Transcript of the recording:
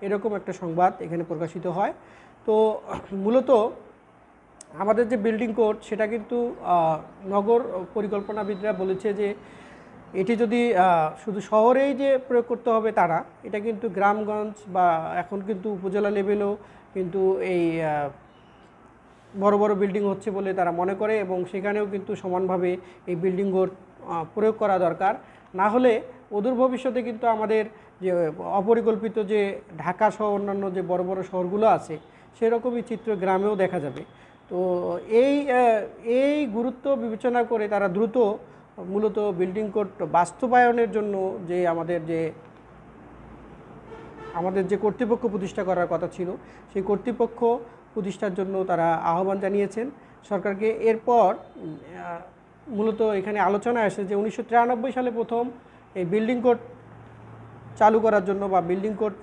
এরকম একটা সংবাদ এখানে প্রকাশিত হয়। তো মূলত আমাদের যে বিল্ডিং কোড সেটা কিন্তু নগর পরিকল্পনাবিদরা বলেছে যে এটি যদি শুধু শহরেই যে প্রয়োগ করতে হবে তারা, এটা কিন্তু গ্রামগঞ্জ বা এখন কিন্তু উপজেলা লেভেলেও কিন্তু এই বড় বড় বিল্ডিং হচ্ছে বলে তারা মনে করে, এবং সেখানেও কিন্তু সমানভাবে এই বিল্ডিং কোড প্রয়োগ করা দরকার। না হলে অদূর ভবিষ্যতে কিন্তু আমাদের যে অপরিকল্পিত যে ঢাকা সহ অন্যান্য যে বড় বড় শহরগুলো আছে সেরকমই চিত্র গ্রামেও দেখা যাবে। তো এই গুরুত্ব বিবেচনা করে তারা দ্রুত মূলত বিল্ডিং কোড বাস্তবায়নের জন্য যে আমাদের যে কর্তৃপক্ষ প্রতিষ্ঠা করার কথা ছিল সেই কর্তৃপক্ষ প্রতিষ্ঠার জন্য তারা আহ্বান জানিয়েছেন সরকারকে। এরপর মূলত এখানে আলোচনা আসে যে 1993 সালে প্রথম এই বিল্ডিং কোড চালু করার জন্য বা বিল্ডিং কোড